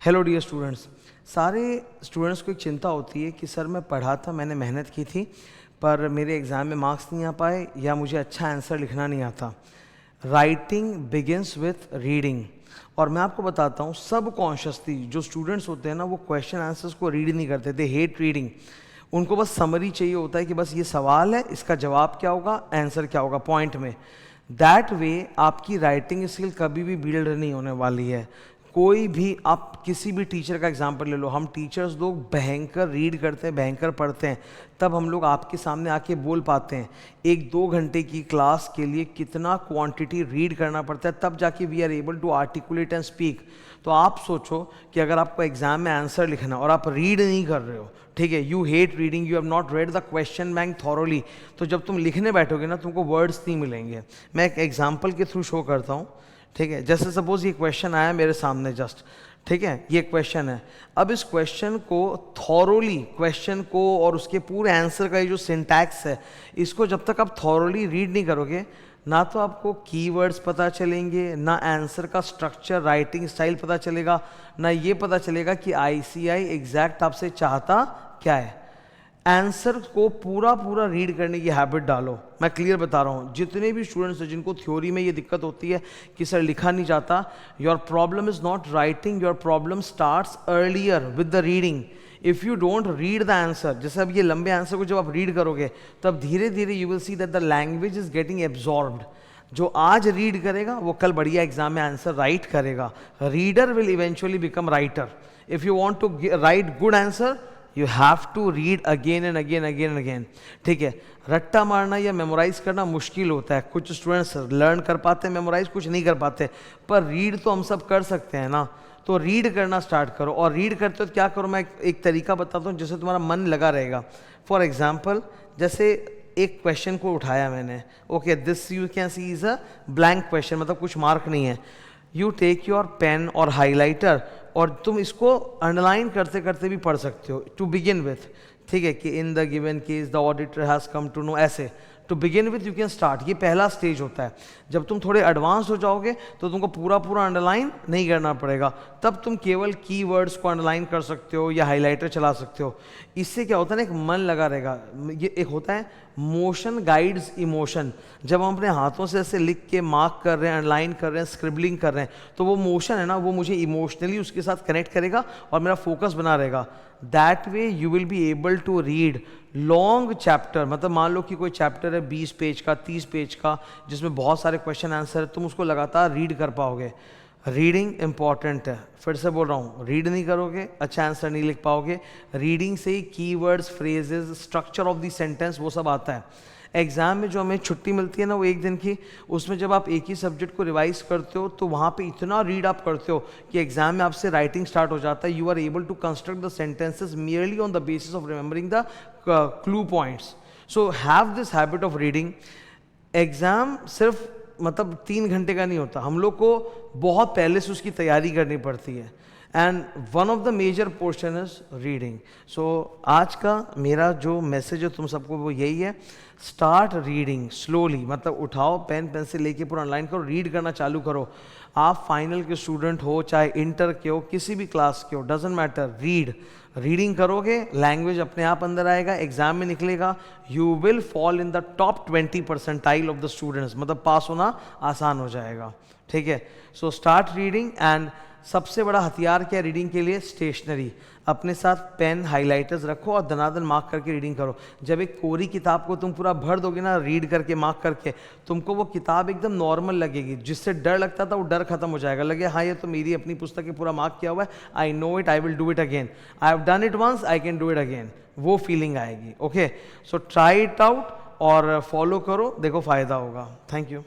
Hello dear students. सारे students को एक चिंता होती है कि सर मैं पढ़ा था, मैंने मेहनत की थी, पर मेरे एग्ज़ाम में मार्क्स नहीं आ पाए या मुझे अच्छा आंसर लिखना नहीं आता। Writing begins with reading. और मैं आपको बताता हूँ, सब कॉन्शियसली जो स्टूडेंट्स होते हैं ना, वो क्वेश्चन आंसर्स को रीड नहीं करते, दे हेट रीडिंग। उनको बस समरी चाहिए होता है कि बस ये सवाल है, इसका जवाब क्या होगा, आंसर क्या होगा पॉइंट में। दैट वे आपकी राइटिंग स्किल कभी भी बिल्ड नहीं होने वाली है। कोई भी, आप किसी भी टीचर का एग्जाम्पल ले लो, हम टीचर्स लोग भयंकर रीड करते हैं, भयंकर पढ़ते हैं, तब हम लोग आपके सामने आके बोल पाते हैं। 1-2 घंटे की क्लास के लिए कितना क्वांटिटी रीड करना पड़ता है, तब जाके we are able to articulate and speak. तो आप सोचो कि अगर आपको एग्जाम में आंसर लिखना और आप रीड नहीं कर रहे हो, ठीक है, you hate reading, you have not read the question bank thoroughly, तो जब तुम लिखने बैठोगे ना, तुमको वर्ड्स नहीं मिलेंगे। मैं एक एग्जाम्पल के थ्रू शो करता हूँ, ठीक है। जैसे सपोज ये क्वेश्चन आया मेरे सामने जस्ट, ठीक है, ये क्वेश्चन है। अब इस क्वेश्चन को थॉरोली, क्वेश्चन को और उसके पूरे आंसर का ये जो सिंटैक्स है, इसको जब तक आप थॉरोली रीड नहीं करोगे, ना तो आपको कीवर्ड्स पता चलेंगे, ना आंसर का स्ट्रक्चर, राइटिंग स्टाइल पता चलेगा, ना ये पता चलेगा कि आईसीआई एग्जैक्ट आपसे चाहता क्या है। आंसर को पूरा रीड करने की हैबिट डालो। मैं क्लियर बता रहा हूँ, जितने भी स्टूडेंट्स हैं जिनको थ्योरी में ये दिक्कत होती है कि सर लिखा नहीं जाता, your problem is not writing, your problem starts earlier with the reading. If you don't read the answer, जैसे अब ये लंबे आंसर को जब आप रीड करोगे, तब धीरे धीरे you will see that the language is getting absorbed. जो आज रीड करेगा वो कल बढ़िया एग्जाम में आंसर राइट करेगा। Reader will eventually become writer. If you want to write good answer, you have to read again and again again and again, ठीक है। रट्टा मारना या मेमोराइज करना मुश्किल होता है। कुछ स्टूडेंट्स लर्न कर पाते हैं मेमोराइज, कुछ नहीं कर पाते, पर रीड तो हम सब कर सकते हैं ना। तो रीड करना स्टार्ट करो, और रीड करते हो तो क्या करो, मैं एक तरीका बताता हूँ जिससे तुम्हारा मन लगा रहेगा। फॉर एग्जाम्पल, जैसे एक क्वेश्चन को उठाया मैंने, okay, this you can see is a blank question, मतलब कुछ मार्क नहीं है। यू टेक योर पेन और हाईलाइटर, और तुम इसको अंडरलाइन करते करते भी पढ़ सकते हो, टू बिगिन विथ, ठीक है, कि in the given case the auditor has come to know, ऐसे to begin with you can start. ये पहला स्टेज होता है। जब तुम थोड़े एडवांस हो जाओगे तो तुमको पूरा अंडरलाइन नहीं करना पड़ेगा, तब तुम केवल कीवर्ड्स को अंडरलाइन कर सकते हो या हाईलाइटर चला सकते हो। इससे क्या होता है ना, एक मन लगा रहेगा। ये एक होता है मोशन गाइड्स इमोशन। जब हम अपने हाथों से ऐसे लिख के मार्क कर रहे हैं, अंडरलाइन कर रहे हैं, स्क्रिबलिंग कर रहे हैं, तो वो मोशन है ना, वो मुझे इमोशनली उसके साथ कनेक्ट करेगा और मेरा फोकस बना रहेगा। That way you will be able to read long chapter. मतलब मान लो कि कोई चैप्टर है 20 पेज का, 30 पेज का, जिसमें बहुत सारे क्वेश्चन आंसर है, तुम उसको लगातार रीड कर पाओगे। रीडिंग इंपॉर्टेंट है, फिर से बोल रहा हूँ, रीड नहीं करोगे अच्छा आंसर नहीं लिख पाओगे। रीडिंग से ही keywords, phrases, structure of the sentence, वो सब आता है। एग्जाम में जो हमें छुट्टी मिलती है ना, वो एक दिन की, उसमें जब आप एक ही सब्जेक्ट को रिवाइज करते हो तो वहाँ पे इतना रीड आप करते हो कि एग्जाम में आपसे राइटिंग स्टार्ट हो जाता है। You are able to construct the sentences merely on the basis of remembering the clue points. So have this habit of reading. Exam सिर्फ मतलब 3 घंटे का नहीं होता, हम लोग को बहुत पहले से उसकी तैयारी करनी पड़ती है, and one of the major portion is reading. So आज का मेरा जो मैसेज है तुम सबको वो यही है, स्टार्ट रीडिंग स्लोली। मतलब उठाओ पेन पेंसिल लेके पूरा ऑनलाइन करो, रीड करना चालू करो। आप फाइनल के स्टूडेंट हो, चाहे इंटर के हो, किसी भी क्लास के हो, डजेंट मैटर, रीडिंग करोगे, लैंग्वेज अपने आप अंदर आएगा, एग्जाम में निकलेगा, you will fall in the top 20% of the students. मतलब पास होना आसान हो जाएगा, ठीक है। So start reading. एंड सबसे बड़ा हथियार क्या है रीडिंग के लिए? स्टेशनरी। अपने साथ पेन, हाइलाइटर्स रखो और दनादन मार्क करके रीडिंग करो। जब एक कोरी किताब को तुम पूरा भर दोगे ना रीड करके, मार्क करके, तुमको वो किताब एकदम नॉर्मल लगेगी। जिससे डर लगता था वो डर खत्म हो जाएगा, लगे हाँ ये तो मेरी अपनी पुस्तक है, पूरा मार्क किया हुआ है, I know it, I will do it again, I have done it once, I can do it again, वो फीलिंग आएगी। Okay, so try it out और फॉलो करो, देखो फायदा होगा। Thank you.